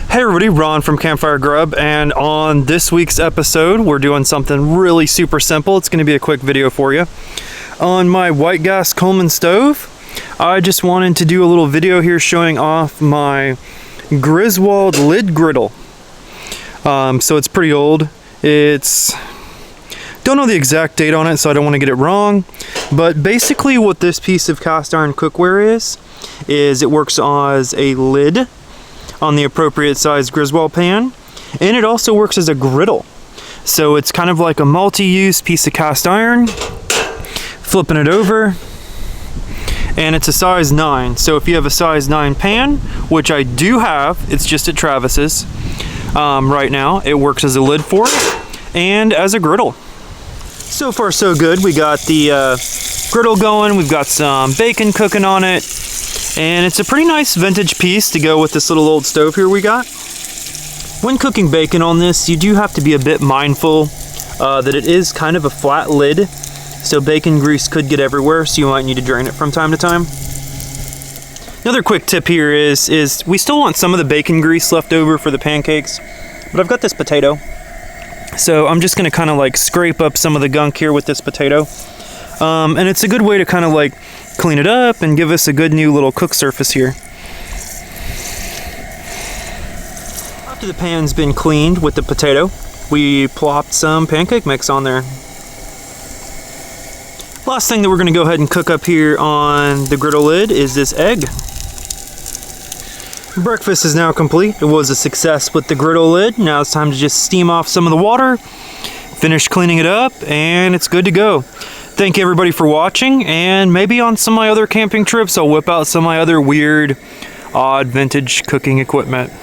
Hey everybody, Ron from CampFire Grub, and on this week's episode we're doing something really super simple. It's going to be a quick video for you. On my white gas Coleman stove, I just wanted to do a little video here showing off my Griswold lid griddle. So it's pretty old. Don't know the exact date on it, so I don't want to get it wrong, but basically what this piece of cast iron cookware is it works as a lid on the appropriate size Griswold pan, and it also works as a griddle. So it's kind of like a multi-use piece of cast iron. Flipping it over, and it's a size 9. So if you have a size 9 pan, which I do have, it's just at Travis's right now, it works as a lid for it and as a griddle. So far so good. We got the griddle going, we've got some bacon cooking on it, and it's a pretty nice vintage piece to go with this little old stove here we got. When cooking bacon on this, you do have to be a bit mindful that it is kind of a flat lid, so bacon grease could get everywhere, so you might need to drain it from time to time. Another quick tip here is we still want some of the bacon grease left over for the pancakes, but I've got this potato, so I'm just going to kind of like scrape up some of the gunk here with this potato. And it's a good way to kind of like clean it up and give us a good new little cook surface here. After the pan's been cleaned with the potato, we plopped some pancake mix on there. Last thing that we're going to go ahead and cook up here on the griddle lid is this egg. Breakfast is now complete. It was a success with the griddle lid. Now it's time to just steam off some of the water, finish cleaning it up, and it's good to go. Thank you everybody for watching, and maybe on some of my other camping trips I'll whip out some of my other weird, odd vintage cooking equipment.